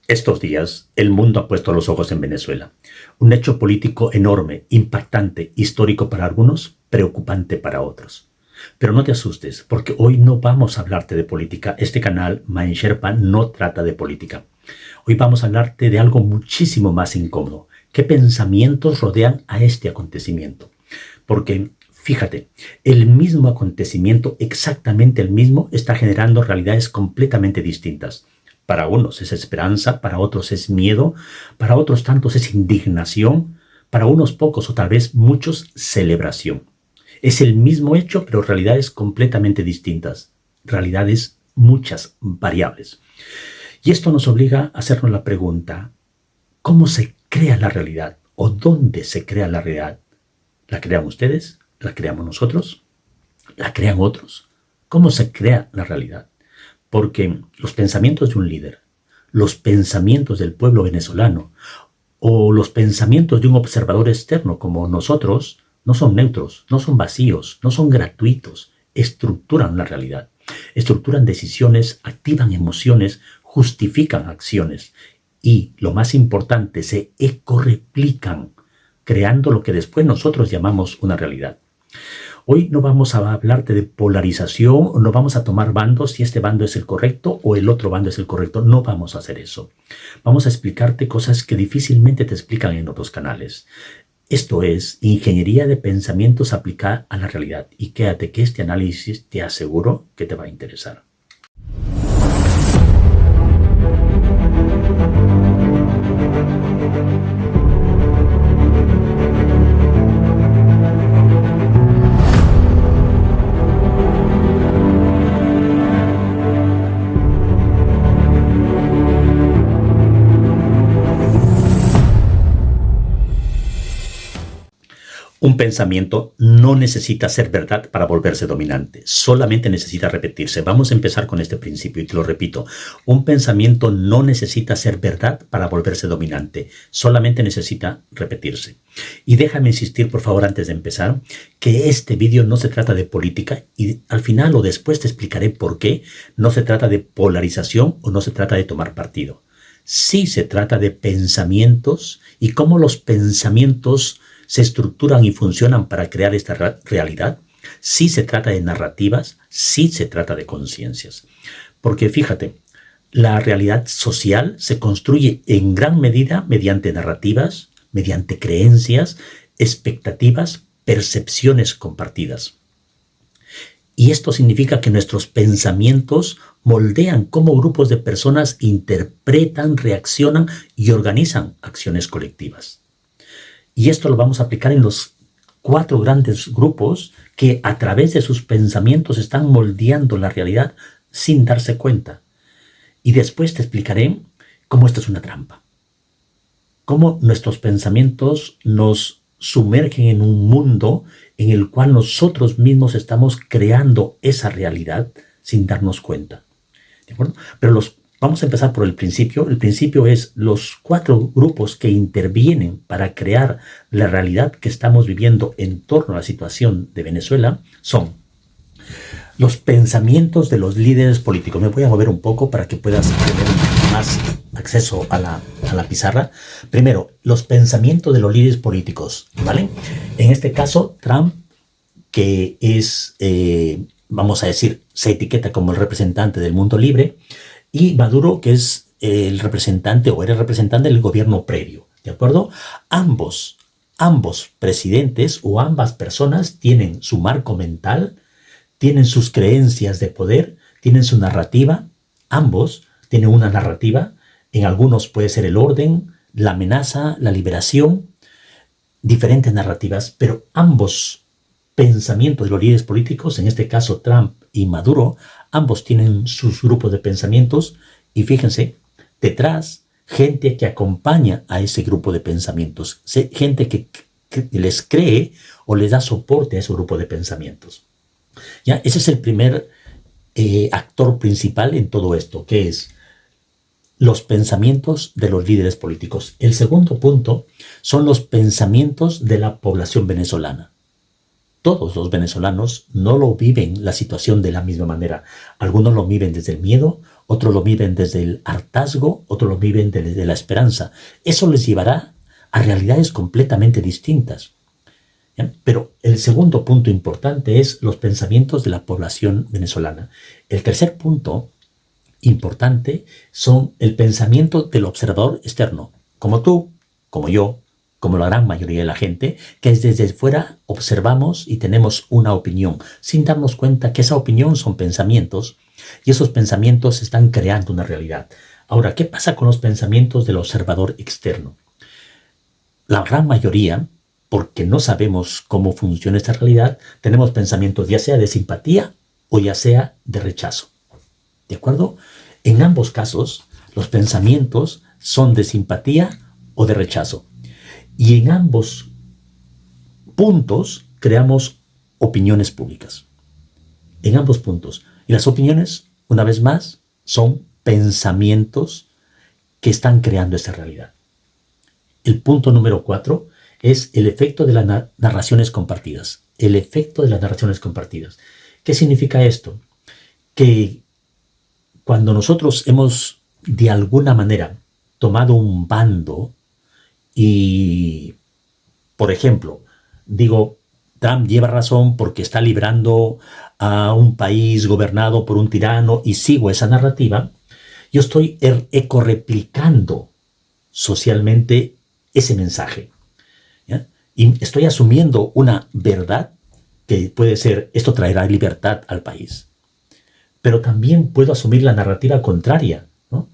Estos días, el mundo ha puesto los ojos en Venezuela. Un hecho político enorme, impactante, histórico para algunos, preocupante para otros. Pero no te asustes, porque hoy no vamos a hablarte de política. Este canal, Mind Sherpa, no trata de política. Hoy vamos a hablarte de algo muchísimo más incómodo. ¿Qué pensamientos rodean a este acontecimiento? Porque, fíjate, el mismo acontecimiento, exactamente el mismo, está generando realidades completamente distintas. Para unos es esperanza, para otros es miedo, para otros tantos es indignación, para unos pocos o tal vez muchos celebración. Es el mismo hecho, pero realidades completamente distintas, realidades muchas variables. Y esto nos obliga a hacernos la pregunta, ¿cómo se crea la realidad? ¿O dónde se crea la realidad? ¿La crean ustedes? ¿La creamos nosotros? ¿La crean otros? ¿Cómo se crea la realidad? Porque los pensamientos de un líder, los pensamientos del pueblo venezolano o los pensamientos de un observador externo como nosotros no son neutros, no son vacíos, no son gratuitos, estructuran la realidad, estructuran decisiones, activan emociones, justifican acciones y, lo más importante, se ecorreplican, creando lo que después nosotros llamamos una realidad. Hoy no vamos a hablarte de polarización, no vamos a tomar bandos si este bando es el correcto o el otro bando es el correcto. No vamos a hacer eso. Vamos a explicarte cosas que difícilmente te explican en otros canales. Esto es ingeniería de pensamientos aplicada a la realidad. Y quédate que este análisis te aseguro que te va a interesar. Un pensamiento no necesita ser verdad para volverse dominante, solamente necesita repetirse. Vamos a empezar con este principio y te lo repito. Un pensamiento no necesita ser verdad para volverse dominante, solamente necesita repetirse. Y déjame insistir, por favor, antes de empezar, que este vídeo no se trata de política y al final o después te explicaré por qué no se trata de polarización o no se trata de tomar partido. Sí se trata de pensamientos y cómo los pensamientos se estructuran y funcionan para crear esta realidad. Sí se trata de narrativas, sí se trata de conciencias. Porque fíjate, la realidad social se construye en gran medida mediante narrativas, mediante creencias, expectativas, percepciones compartidas. Y esto significa que nuestros pensamientos moldean cómo grupos de personas interpretan, reaccionan y organizan acciones colectivas. Y esto lo vamos a aplicar en los 4 grandes grupos que a través de sus pensamientos están moldeando la realidad sin darse cuenta. Y después te explicaré cómo esto es una trampa. Cómo nuestros pensamientos nos sumergen en un mundo en el cual nosotros mismos estamos creando esa realidad sin darnos cuenta. ¿De acuerdo? Pero vamos a empezar por el principio. El principio es los 4 grupos que intervienen para crear la realidad que estamos viviendo en torno a la situación de Venezuela son los pensamientos de los líderes políticos. Me voy a mover un poco para que puedas tener más acceso a la pizarra. Primero, los pensamientos de los líderes políticos, ¿vale? En este caso, Trump, que es, vamos a decir, se etiqueta como el representante del mundo libre, y Maduro, que es el representante o era el representante del gobierno previo, ¿de acuerdo? Ambos presidentes o ambas personas tienen su marco mental, tienen sus creencias de poder, tienen su narrativa. Ambos tienen una narrativa. En algunos puede ser el orden, la amenaza, la liberación, diferentes narrativas, pero ambos pensamientos de los líderes políticos, en este caso Trump y Maduro, ambos tienen sus grupos de pensamientos y fíjense, detrás, gente que acompaña a ese grupo de pensamientos, gente que les cree o les da soporte a ese grupo de pensamientos. ¿Ya? Ese es el primer actor principal en todo esto, que es los pensamientos de los líderes políticos. El segundo punto son los pensamientos de la población venezolana. Todos los venezolanos no lo viven la situación de la misma manera. Algunos lo viven desde el miedo, otros lo viven desde el hartazgo, otros lo viven desde la esperanza. Eso les llevará a realidades completamente distintas. ¿Ya? Pero el segundo punto importante es los pensamientos de la población venezolana. El tercer punto importante son el pensamiento del observador externo, como tú, como yo, como la gran mayoría de la gente, que desde fuera observamos y tenemos una opinión, sin darnos cuenta que esa opinión son pensamientos y esos pensamientos están creando una realidad. Ahora, ¿qué pasa con los pensamientos del observador externo? La gran mayoría, porque no sabemos cómo funciona esta realidad, tenemos pensamientos ya sea de simpatía o ya sea de rechazo. ¿De acuerdo? En ambos casos, los pensamientos son de simpatía o de rechazo. Y en ambos puntos creamos opiniones públicas. En ambos puntos. Y las opiniones, una vez más, son pensamientos que están creando esta realidad. El punto número 4 es el efecto de las narraciones compartidas. El efecto de las narraciones compartidas. ¿Qué significa esto? Que cuando nosotros hemos de alguna manera tomado un bando y, por ejemplo, digo, Trump lleva razón porque está librando a un país gobernado por un tirano y sigo esa narrativa, yo estoy ecorreplicando socialmente ese mensaje. ¿Ya? Y estoy asumiendo una verdad que puede ser, esto traerá libertad al país. Pero también puedo asumir la narrativa contraria, ¿no?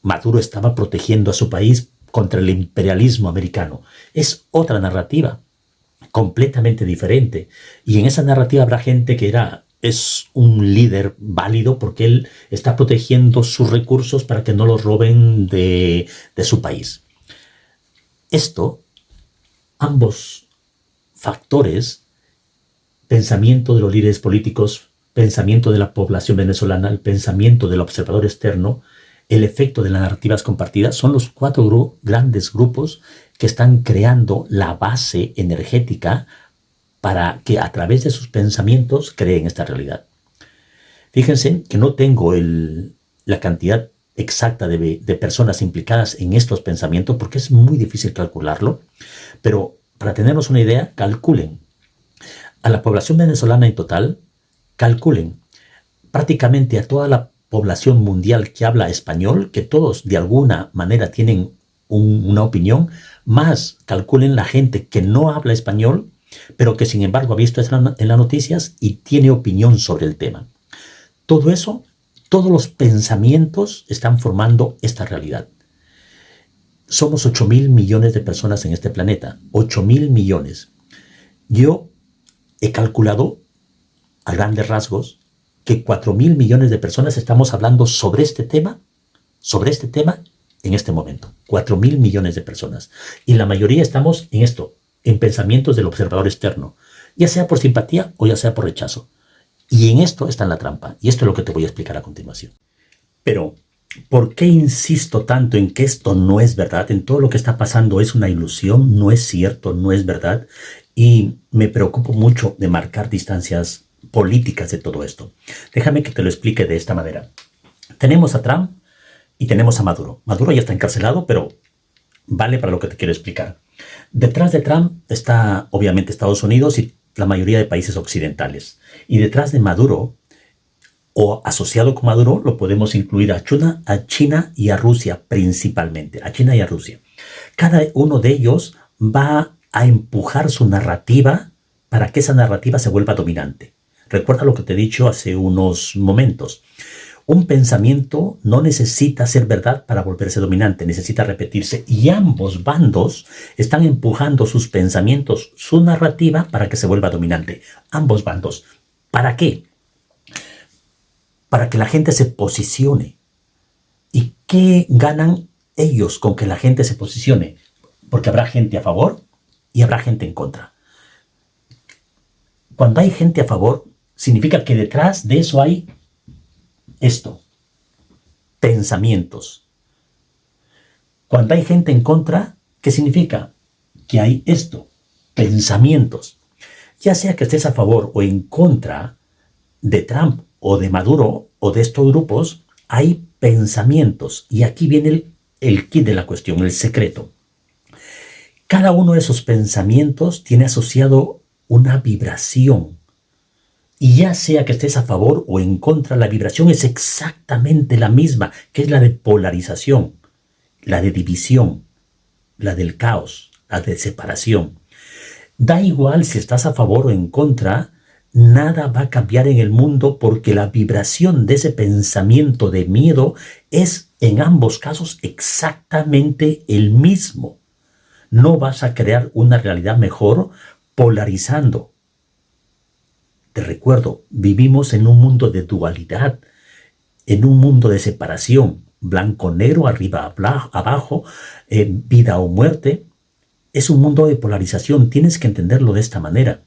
Maduro estaba protegiendo a su país contra el imperialismo americano. Es otra narrativa, completamente diferente. Y en esa narrativa habrá gente que es un líder válido porque él está protegiendo sus recursos para que no los roben de su país. Esto, ambos factores, pensamiento de los líderes políticos, pensamiento de la población venezolana, el pensamiento del observador externo, el efecto de las narrativas compartidas, son los 4 grandes grupos que están creando la base energética para que a través de sus pensamientos creen esta realidad. Fíjense que no tengo la cantidad exacta de personas implicadas en estos pensamientos porque es muy difícil calcularlo, pero para tenernos una idea, calculen a la población venezolana en total, calculen prácticamente a toda la población mundial que habla español, que todos de alguna manera tienen una opinión, más calculen la gente que no habla español, pero que sin embargo ha visto esto en las noticias y tiene opinión sobre el tema. Todo eso, todos los pensamientos están formando esta realidad. Somos 8.000 millones de personas en este planeta, 8.000 millones. Yo he calculado a grandes rasgos que 4.000 millones de personas estamos hablando sobre este tema en este momento. 4.000 millones de personas. Y la mayoría estamos en esto, en pensamientos del observador externo, ya sea por simpatía o ya sea por rechazo. Y en esto está la trampa. Y esto es lo que te voy a explicar a continuación. Pero, ¿por qué insisto tanto en que esto no es verdad? En todo lo que está pasando es una ilusión, no es cierto, no es verdad. Y me preocupo mucho de marcar distancias políticas de todo esto. Déjame que te lo explique de esta manera. Tenemos a Trump y tenemos a Maduro. Maduro ya está encarcelado, pero vale para lo que te quiero explicar. Detrás de Trump está obviamente Estados Unidos y la mayoría de países occidentales. Y detrás de Maduro, o asociado con Maduro, lo podemos incluir a China y a Rusia principalmente. A China y a Rusia. Cada uno de ellos va a empujar su narrativa para que esa narrativa se vuelva dominante. Recuerda lo que te he dicho hace unos momentos. Un pensamiento no necesita ser verdad para volverse dominante, necesita repetirse. Y ambos bandos están empujando sus pensamientos, su narrativa, para que se vuelva dominante. Ambos bandos. ¿Para qué? Para que la gente se posicione. ¿Y qué ganan ellos con que la gente se posicione? Porque habrá gente a favor y habrá gente en contra. Cuando hay gente a favor, significa que detrás de eso hay esto, pensamientos. Cuando hay gente en contra, ¿qué significa? Que hay esto, pensamientos. Ya sea que estés a favor o en contra de Trump o de Maduro o de estos grupos hay pensamientos. Y aquí viene el kit de la cuestión, el secreto. Cada uno de esos pensamientos tiene asociado una vibración. Y ya sea que estés a favor o en contra, la vibración es exactamente la misma, que es la de polarización, la de división, la del caos, la de separación. Da igual si estás a favor o en contra, nada va a cambiar en el mundo porque la vibración de ese pensamiento de miedo es en ambos casos exactamente el mismo. No vas a crear una realidad mejor polarizando. Te recuerdo, vivimos en un mundo de dualidad, en un mundo de separación, blanco-negro, arriba, abajo, vida o muerte. Es un mundo de polarización, tienes que entenderlo de esta manera.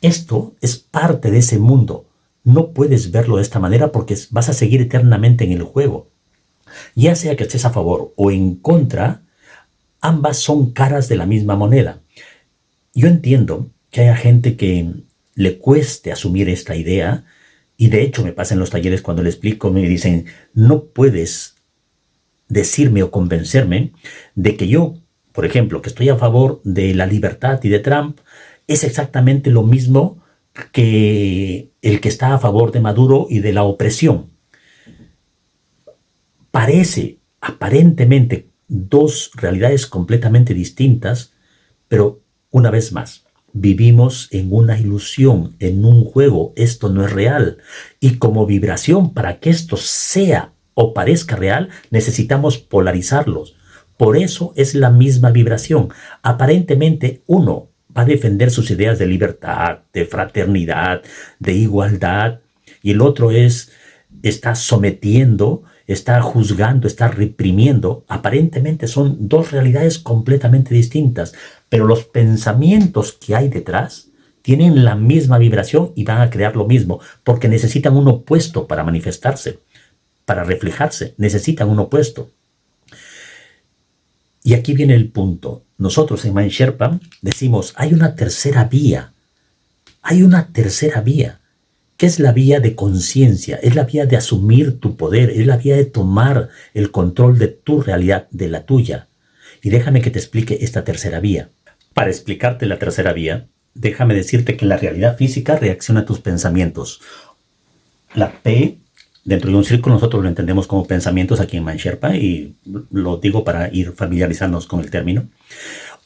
Esto es parte de ese mundo. No puedes verlo de esta manera porque vas a seguir eternamente en el juego. Ya sea que estés a favor o en contra, ambas son caras de la misma moneda. Yo entiendo que haya gente que le cueste asumir esta idea, y de hecho me pasa en los talleres cuando le explico, me dicen, no puedes decirme o convencerme de que yo, por ejemplo, que estoy a favor de la libertad y de Trump, es exactamente lo mismo que el que está a favor de Maduro y de la opresión. Parece, aparentemente, dos realidades completamente distintas, pero una vez más, vivimos en una ilusión, en un juego. Esto no es real. Y como vibración, para que esto sea o parezca real, necesitamos polarizarlos. Por eso es la misma vibración. Aparentemente, uno va a defender sus ideas de libertad, de fraternidad, de igualdad, y el otro está sometiendo, está juzgando, está reprimiendo. Aparentemente son dos realidades completamente distintas, pero los pensamientos que hay detrás tienen la misma vibración y van a crear lo mismo, porque necesitan un opuesto para manifestarse, para reflejarse, necesitan un opuesto. Y aquí viene el punto. Nosotros en Mind Sherpa decimos, hay una tercera vía. Hay una tercera vía, que es la vía de conciencia, es la vía de asumir tu poder, es la vía de tomar el control de tu realidad, de la tuya. Y déjame que te explique esta tercera vía. Para explicarte la tercera vía, déjame decirte que la realidad física reacciona a tus pensamientos. La P, dentro de un círculo, nosotros lo entendemos como pensamientos aquí en Mind Sherpa, y lo digo para ir familiarizándonos con el término.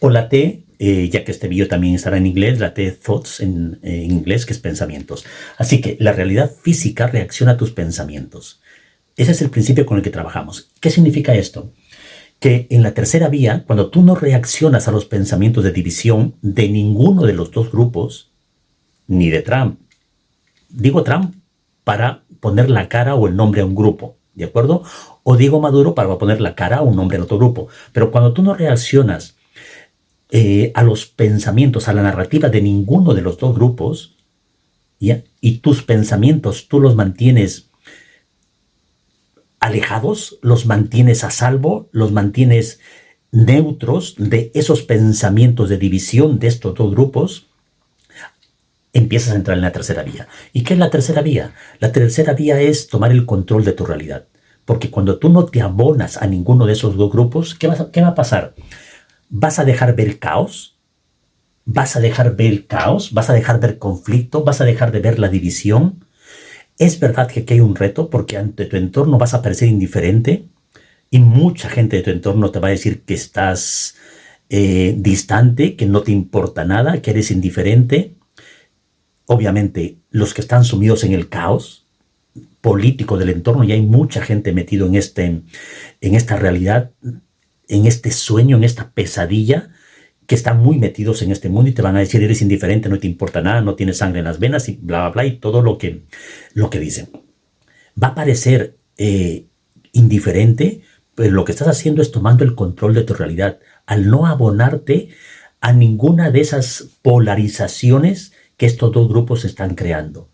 O la T, ya que este video también estará en inglés, la T, thoughts en inglés, que es pensamientos. Así que la realidad física reacciona a tus pensamientos. Ese es el principio con el que trabajamos. ¿Qué significa esto? Que en la tercera vía, cuando tú no reaccionas a los pensamientos de división de ninguno de los dos grupos, ni de Trump, digo Trump para poner la cara o el nombre a un grupo, ¿de acuerdo? O digo Maduro para poner la cara o un nombre al otro grupo. Pero cuando tú no reaccionas a los pensamientos, a la narrativa de ninguno de los dos grupos, ¿ya? Y tus pensamientos tú los mantienes alejados, los mantienes a salvo, los mantienes neutros de esos pensamientos de división de estos dos grupos, empiezas a entrar en la tercera vía. ¿Y qué es la tercera vía? La tercera vía es tomar el control de tu realidad. Porque cuando tú no te abonas a ninguno de esos dos grupos, ¿qué va a pasar? ¿Vas a dejar ver caos? ¿Vas a dejar ver caos? ¿Vas a dejar ver conflicto? ¿Vas a dejar de ver la división? Es verdad que aquí hay un reto porque ante tu entorno vas a parecer indiferente y mucha gente de tu entorno te va a decir que estás distante, que no te importa nada, que eres indiferente. Obviamente, los que están sumidos en el caos político del entorno, y hay mucha gente metido en esta realidad, en este sueño, en esta pesadilla, que están muy metidos en este mundo y te van a decir eres indiferente, no te importa nada, no tienes sangre en las venas y bla, bla, bla, y todo lo que dicen. Va a parecer indiferente, pero lo que estás haciendo es tomando el control de tu realidad al no abonarte a ninguna de esas polarizaciones que estos dos grupos están creando.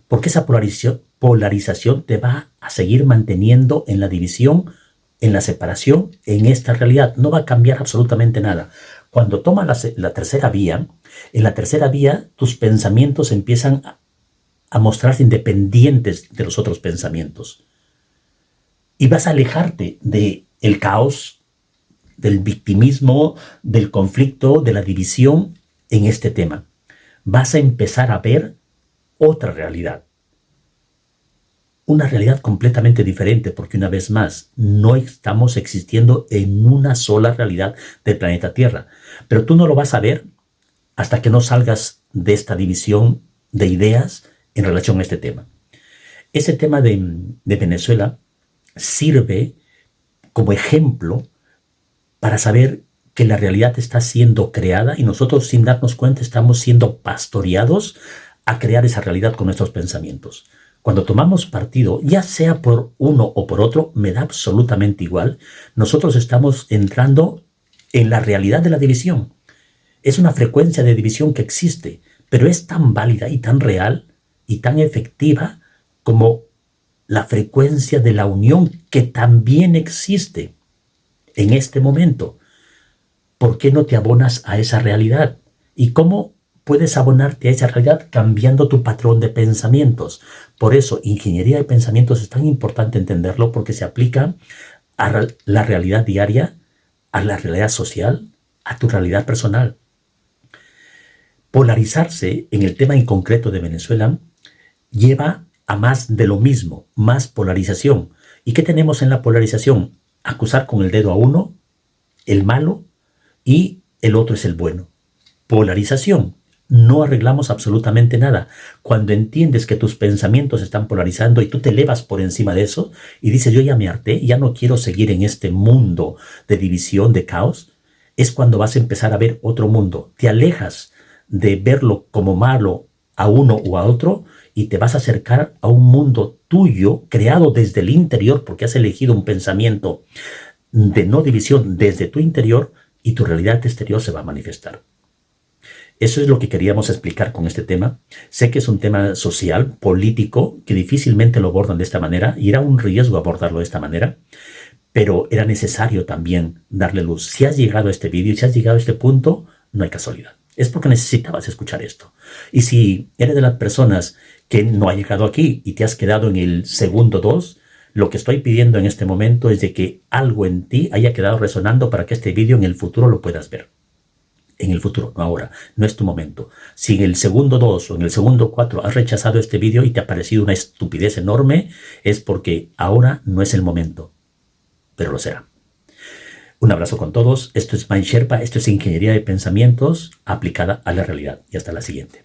Porque esa polarización te va a seguir manteniendo en la división, en la separación, en esta realidad. No va a cambiar absolutamente nada. Cuando tomas la tercera vía, en la tercera vía tus pensamientos empiezan a mostrarse independientes de los otros pensamientos. Y vas a alejarte del caos, del victimismo, del conflicto, de la división en este tema. Vas a empezar a ver otra realidad. Una realidad completamente diferente, porque una vez más, no estamos existiendo en una sola realidad del planeta Tierra. Pero tú no lo vas a ver hasta que no salgas de esta división de ideas en relación a este tema. Ese tema de Venezuela sirve como ejemplo para saber que la realidad está siendo creada y nosotros, sin darnos cuenta, estamos siendo pastoreados a crear esa realidad con nuestros pensamientos. Cuando tomamos partido, ya sea por uno o por otro, me da absolutamente igual, nosotros estamos entrando en la realidad de la división. Es una frecuencia de división que existe, pero es tan válida y tan real y tan efectiva como la frecuencia de la unión que también existe en este momento. ¿Por qué no te abonas a esa realidad? ¿Y cómo puedes abonarte a esa realidad? Cambiando tu patrón de pensamientos. Por eso, ingeniería de pensamientos es tan importante entenderlo, porque se aplica a la realidad diaria, a la realidad social, a tu realidad personal. Polarizarse en el tema en concreto de Venezuela lleva a más de lo mismo, más polarización. ¿Y qué tenemos en la polarización? Acusar con el dedo a uno, el malo, y el otro es el bueno. Polarización. No arreglamos absolutamente nada. Cuando entiendes que tus pensamientos están polarizando y tú te elevas por encima de eso y dices, yo ya me harté, ya no quiero seguir en este mundo de división, de caos, es cuando vas a empezar a ver otro mundo. Te alejas de verlo como malo a uno o a otro y te vas a acercar a un mundo tuyo, creado desde el interior, porque has elegido un pensamiento de no división desde tu interior, y tu realidad exterior se va a manifestar. Eso es lo que queríamos explicar con este tema. Sé que es un tema social, político, que difícilmente lo abordan de esta manera, y era un riesgo abordarlo de esta manera, pero era necesario también darle luz. Si has llegado a este vídeo, si has llegado a este punto, no hay casualidad. Es porque necesitabas escuchar esto. Y si eres de las personas que no ha llegado aquí y te has quedado en el segundo 2, lo que estoy pidiendo en este momento es de que algo en ti haya quedado resonando para que este vídeo en el futuro lo puedas ver. En el futuro, no ahora, no es tu momento. Si en el segundo 2 o en el segundo 4 has rechazado este vídeo y te ha parecido una estupidez enorme, es porque ahora no es el momento, pero lo será. Un abrazo con todos. Esto es Mind Sherpa, esto es Ingeniería de Pensamientos aplicada a la realidad. Y hasta la siguiente.